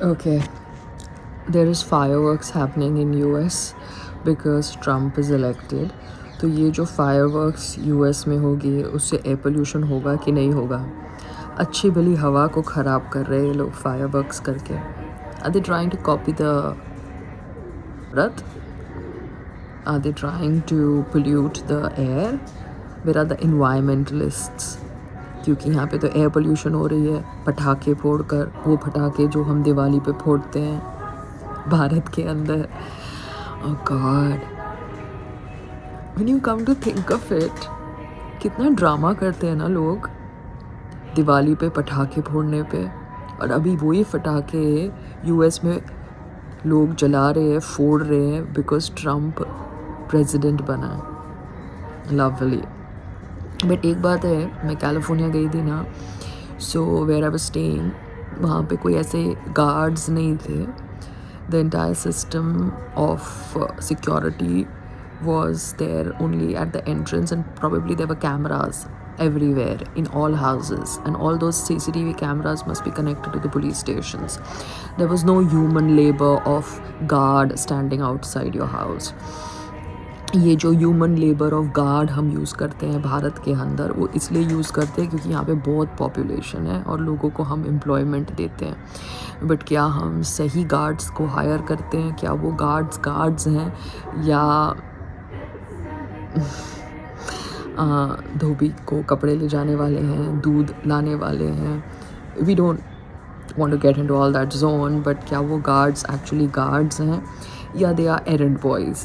Okay, there is fireworks happening in US because Trump is elected. तो ये जो fireworks US में होगी उससे एयर पोल्यूशन होगा कि नहीं होगा? अच्छी भली हवा को ख़राब कर रहे हैं लोग fireworks करके. Are they trying to copy the Bharat? Are they trying to pollute the air? Where are the environmentalists? क्योंकि यहाँ पे तो एयर पोल्यूशन हो रही है पटाखे फोड़कर, वो पटाखे जो हम दिवाली पे फोड़ते हैं भारत के अंदर. Oh God, when you come to think of it, कितना ड्रामा करते हैं ना लोग दिवाली पे पटाखे फोड़ने पे. और अभी वही पटाखे यूएस में लोग जला रहे हैं, फोड़ रहे हैं बिकॉज ट्रम्प प्रेसिडेंट बना है. लवली. बट एक बात है, मैं कैलिफोर्निया गई थी ना, so where I was staying, वहाँ पे कोई ऐसे गार्ड्स नहीं थे. The entire system of security was there only at the entrance, and probably there were cameras everywhere in all houses, and all those CCTV cameras must be connected to the police stations. There was no human labor of guard standing outside your house. ये जो human labour of guard हम use करते हैं भारत के अंदर, वो इसलिए use करते हैं क्योंकि यहाँ पे बहुत पॉपुलेशन है और लोगों को हम एम्प्लॉयमेंट देते हैं. बट क्या हम सही गार्ड्स को हायर करते हैं? क्या वो गार्ड्स हैं या धोबी को कपड़े ले जाने वाले हैं, दूध लाने वाले हैं? We don't want to get into all that zone, but क्या वो guards actually guards हैं या they are errand boys?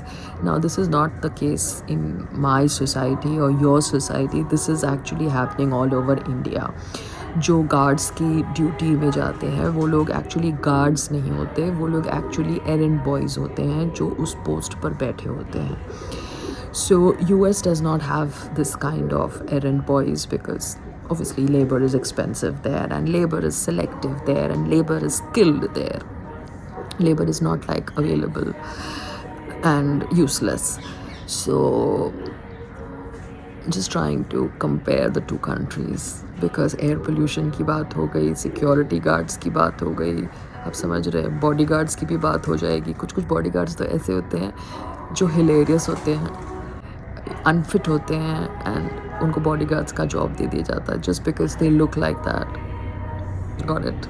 Now this is not the case in my society or your society. This is actually happening all over India. जो guards की duty में जाते हैं वो लोग एक्चुअली गार्ड्स नहीं होते, वो लोग एक्चुअली एरेंड बॉयज़ होते हैं जो उस पोस्ट पर बैठे होते हैं. So US does not have this kind of errand boys because obviously labor is expensive there, and labor is selective there, and labor is skilled there. Labor is not like available and useless. So just trying to compare the two countries because air pollution की बात हो गई, security guards की बात हो गई, आप समझ रहे हैं, बॉडी गार्ड्स की भी बात हो जाएगी. कुछ बॉडी गार्ड्स तो ऐसे होते हैं जो हिलेरियस होते हैं, अनफिट होते हैं, एंड उनको बॉडी गार्ड्स का जॉब दे दिया जाता है just because they look like that. Got it?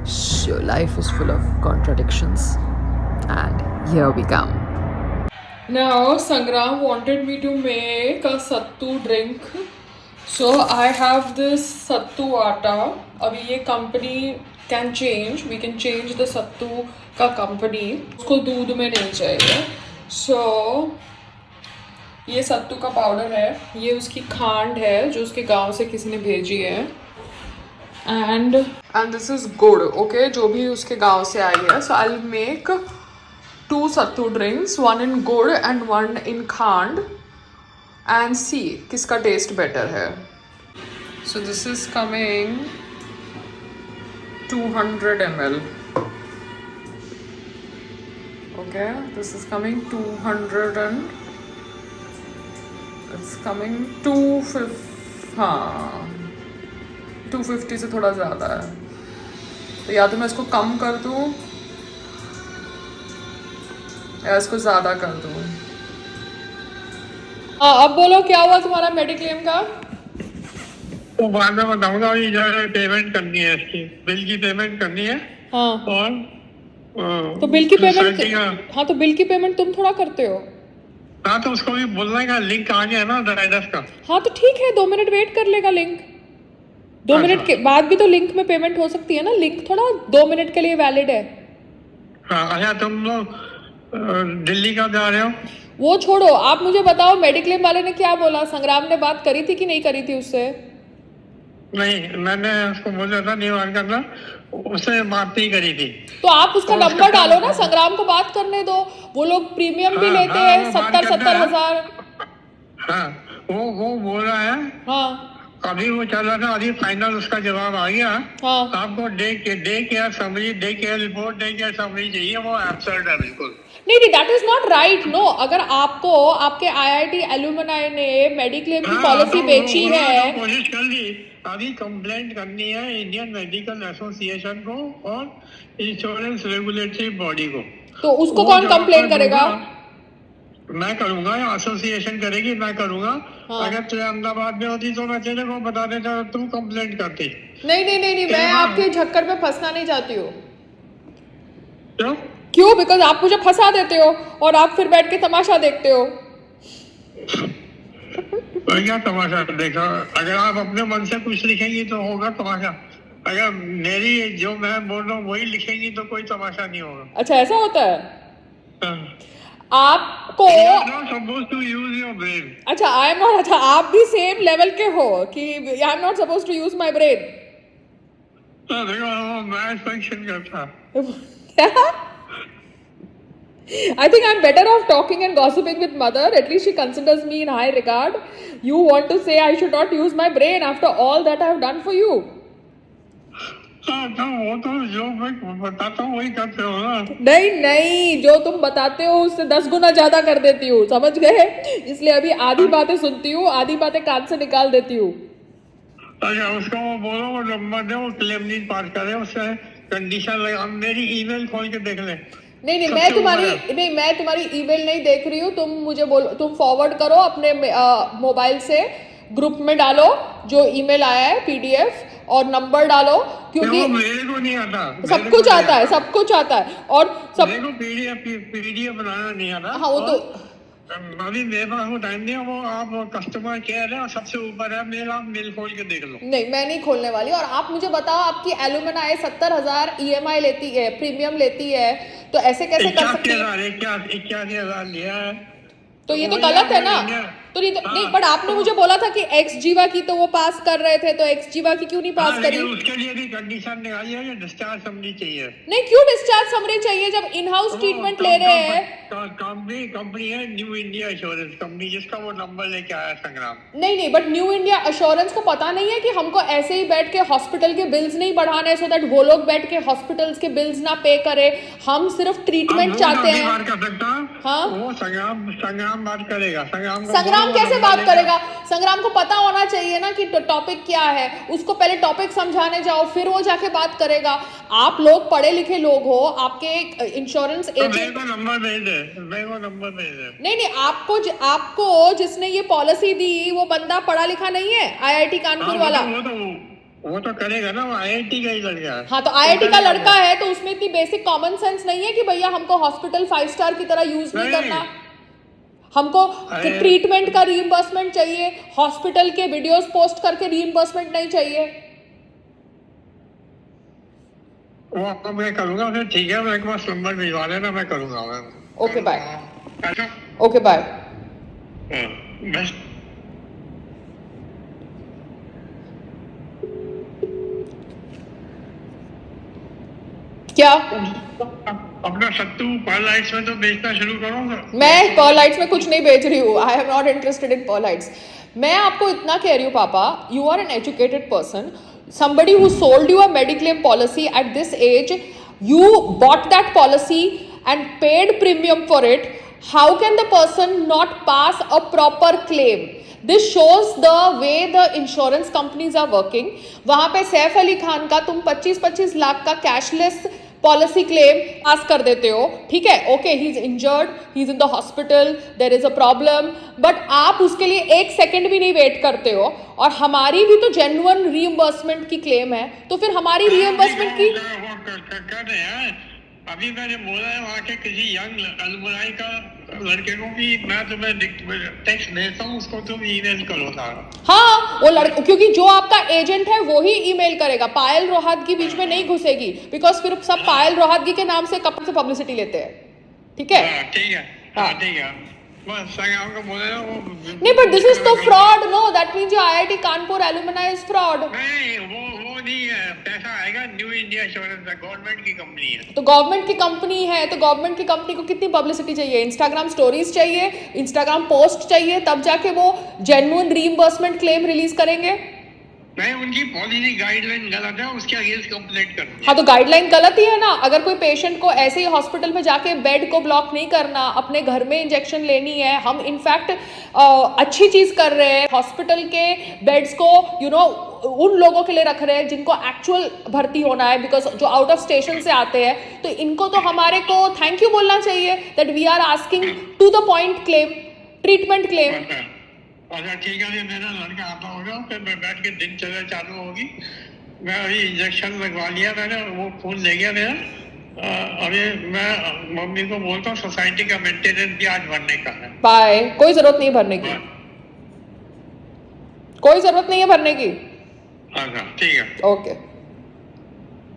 So life is full of contradictions and here we come. Now, Sangram wanted me to make a sattu drink. So, I have this sattu atta. अभी ये company can change. We can change the sattu का company. उसको दूध में नहीं चाहिए. So, ये सत्तू का पाउडर है, ये उसकी खांड है जो उसके गांव से किसी ने भेजी है, and this is gur. Okay, जो भी उसके गांव से आई है. So I will make 2 sattu drinks, 1 in gur and 1 in khand, and see किसका टेस्ट बेटर है. So this is coming 200 ml. Okay, this is coming 200 and it's coming 250 से थोड़ा ज़्यादा है. तो या तो मैं इसको कम कर दूँ या इसको ज़्यादा कर दूँ. हाँ, अब बोलो क्या हुआ तुम्हारा मेडिक्लेम का? तो बाद में बताऊंगा. ये जो है पेमेंट करनी है, इसकी बिल की पेमेंट करनी है. हाँ, और तो बिल की पेमेंट, हाँ तो बिल की पेमेंट तुम थोड़ा करते हो. हाँ, तो उसको भी बोलने का लिंक आ गया ना ड्राइडर्स का. हाँ तो ठीक है, 2 मिनट वेट कर लेगा लिंक. 2 मिनट के बाद भी तो लिंक में पेमेंट हो सकती है ना. लिंक थोड़ा 2 मिनट के लिए वैलिड है. हाँ, अच्छा तुम लोग दिल्ली कब जा रहे हो? वो छोड़ो, आप मुझे बताओ मेडिक्लेम वाले ने क्या बोला? संग्राम ने बात करी थी कि नहीं करी थी उससे? नहीं, मैंने उसको बोला था नहीं बात करना, उससे बात नहीं करी थी. तो आप उसका नंबर डालो ना, संग्राम को बात करने दो. वो लोग प्रीमियम भी लेते हैं 70 हज़ार. हाँ, वो बोल रहा है. हाँ, अभी वो चल रहा था, अभी फाइनल उसका जवाब आ गया. हाँ. आपको day care summary, day care report, day care summary चाहिए. वो एब्सर्ड है बिल्कुल. नहीं, that is not right. No, अगर आपको आपके IIT एलुमनाई ने मेडिक्लेम की पॉलिसी बेची है, कोशिश कर ली, अभी कंप्लेंट करनी है इंडियन मेडिकल एसोसिएशन को और इंश्योरेंस रेगुलेटरी बॉडी को। तो उसको वो कौन जब कंप्लेंट तक करेगा? होगा, मैं करूंगा या एसोसिएशन करेगी, मैं करूंगा। हाँ। अगर तुझे अहमदाबाद में होती तो मैं तेरे को बता देता, तू कंप्लेंट करती। नहीं नहीं नहीं नहीं, मैं तेरा- आपके झक्कर में फंसना नहीं चाहती हूँ। क्यों? क्यों? बिकॉज आप मुझे फंसा देते हो और आप फिर बैठ के तमाशा देखते हो। और क्या तमाशा देखा? अगर आप अपने मन से कुछ लिखेंगी तो होगा तमाशा। अगर मेरी जो मैं बोल रहा हूँ वही लिखेंगी तो कोई तमाशा नहीं होगा। अच्छा ऐसा होता है? हाँ। आपको You are not supposed to use your brain. अच्छा आई एम नॉट, अच्छा आप भी सेम लेवल के हो कि I am not suppose to use my brain. देखो वो मैथ फंक्शन करता। I think I'm better off talking and gossiping with mother. At least she considers me in high regard. You want to say I should not use my brain after all that I have done for you. हाँ तो वो तो जो मैं बताता हूँ वही करते हो ना। नहीं नहीं, जो तुम बताते हो उससे 10 गुना ज्यादा कर देती हूँ, समझ गए? इसलिए अभी आधी बातें सुनती हूँ, आधी बातें कान से निकाल देती हूँ। अच्छा उसको वो बोलो, वो नंबर दे, वो क्लेम नहीं पास करे, उससे कंडीशन लगा। मेरी ईमेल खोल के देख ले। नहीं नहीं, सबसे मैं तुम्हारी ईमेल नहीं देख रही हूँ। तुम मुझे बोलो, तुम फॉरवर्ड करो अपने मोबाइल से, ग्रुप में डालो जो ईमेल आया है PDF और नंबर डालो, क्योंकि देखो, मेरे को नहीं आता। सब कुछ आता है, सब कुछ आता है और सब। मेरे को PDF बनाना नहीं आता। हाँ वो तो अभी मेरे पास वो टाइम नहीं है। वो आप कस्टमर केयर है और सबसे ऊपर है मेल, आप मेल खोल के देख लो। नहीं, मैं नहीं खोलने वाली। और आप मुझे बताओ, आपकी एलुमनाई 70,000 EMI लेती है, प्रीमियम लेती है, तो ऐसे कैसे कर सकती है? 81,000 लिया है। तो ये तो गलत है ना। तो नहीं, तो नहीं, बट आपने मुझे बोला था कि एक्स जीवा की तो वो पास कर रहे थे, तो एक्स जीवा की क्यों नहीं पास करी? उसके लिए भी कंडीशन निकाली है, डिस्चार्ज समरी चाहिए। नहीं, क्यों डिस्चार्ज समरी चाहिए जब इन हाउस ट्रीटमेंट ले रहे हैं? कंपनी है न्यू इंडिया इंश्योरेंस कंपनी, जिसका वो नंबर लेके आया संग्राम। नहीं नहीं, बट न्यू इंडिया एश्योरेंस को पता नहीं है कि हमको ऐसे ही बैठ के हॉस्पिटल के बिल्स नहीं बढ़ाने, सो दैट वो लोग बैठ के हॉस्पिटल्स के बिल्स ना पे करे। हम सिर्फ ट्रीटमेंट चाहते हैं। बात कर सकता। हाँ? वो संग्राम बात करेगा। संग्राम कैसे बात करेगा? संग्राम को पता होना चाहिए ना कि टॉपिक क्या है। उसको पहले टॉपिक समझाने जाओ, फिर वो जाके बात करेगा। आप लोग पढ़े लिखे लोग हो, आपके इंश्योरेंस एजेंट। मेरे को नंबर भेज दे। नहीं नहीं, आपको जिसने ये पॉलिसी दी वो बंदा पढ़ा लिखा नहीं है, IIT कानपुर वाला। वो तो करेगा ना, वो IIT का ही लड़का है। हाँ, तो IIT का लड़का है तो उसमें इतनी बेसिक कॉमन सेंस नहीं है कि भैया हमको हॉस्पिटल 5 स्टार की तरह यूज नहीं करना। हमको ट्रीटमेंट का रीइंबर्समेंट चाहिए, हॉस्पिटल के वीडियोस पोस्ट करके रीइंबर्समेंट नहीं चाहिए। वो आपको मैं करूंगा फिर। ठीक है, मेरे पास नंबर भिजवा देना, मैं करूंगा। Okay bye. अच्छा ओके बाय। बस क्या? अपना सत्तू पर्लाइट्स में तो बेचना शुरू करूंगा। मैं पर्लाइट्स में कुछ नहीं बेच रही हूँ। I am not interested in perlites. मैं आपको इतना कह रही हूँ पापा, you are an educated person, somebody who sold you a Mediclaim policy at this age, you bought that policy and paid premium for it. How can the person not pass a proper claim? This shows the way the insurance companies are working. वहाँ पे सैफ अली खान का तुम 25-25 लाख का cashless policy claim पास कर देते हो, ठीक है? Okay, he is injured, he is in the hospital, there is a problem, but आप उसके लिए 1 सेकंड भी नहीं वेट करते हो। और हमारी भी तो जेन्युइन रीइंबर्समेंट की क्लेम है, तो फिर हमारी रीइंबर्समेंट की कर रहे हैं। अभी मैंने बोला है वहाँ के किसी यंग अलमुनाई का लड़के को कि मैं तुम्हें टेक्स्ट भेजता हूँ, उसको तुम ईमेल करो सारा। हाँ, वो लड़का, क्योंकि जो आपका एजेंट है वो ही ईमेल करेगा, पायल रोहतगी बीच में नहीं घुसेगी, बिकॉज फिर सब पायल रोहतगी के नाम से कब से पब्लिसिटी लेते हैं। ठीक है? ठीक है, हाँ ठीक है। बस संग्राम को बोले ना वो। नहीं, बट दिस इज तो fraud. No, that means your IIT Kanpur alumni is fraud. नहीं, वो नहीं है। पैसा आएगा न्यू इंडिया इंश्योरेंस, गवर्नमेंट की कंपनी है। तो गवर्नमेंट की कंपनी है तो गवर्नमेंट की कंपनी को कितनी पब्लिसिटी चाहिए? इंस्टाग्राम स्टोरीज चाहिए, इंस्टाग्राम पोस्ट चाहिए, तब जाके वो जेन्युइन रीइंबर्समेंट क्लेम रिलीज करेंगे। नहीं, उनकी पॉलिसी गाइडलाइन गलत है, उसके अगेंस्ट कंप्लेंट करनी है। हाँ, तो गाइडलाइन गलत ही है ना। अगर कोई पेशेंट को ऐसे ही हॉस्पिटल में जाके बेड को ब्लॉक नहीं करना, अपने घर में इंजेक्शन लेनी है, हम इनफैक्ट अच्छी चीज कर रहे हैं, हॉस्पिटल के बेड्स को उन लोगों के लिए रख रहे हैं जिनको एक्चुअल भर्ती होना है, बिकॉज जो आउट ऑफ स्टेशन से आते हैं, तो इनको तो हमारे को थैंक यू बोलना चाहिए that we are asking to the point claim, treatment claim. अच्छा ठीक है, मेरा लड़का आता होगा, फिर मैं बैठ के दिनचर्या चालू होगी। मैं अभी इंजेक्शन लगवा लिया मैंने, वो खून ले गया मेरा। अभी मैं मम्मी को बोलता हूँ सोसाइटी का मेंटेनेंस भी आज भरने का है। बाय, कोई जरूरत नहीं भरने की, कोई जरूरत नहीं है भरने की। अच्छा ठीक है। ओके।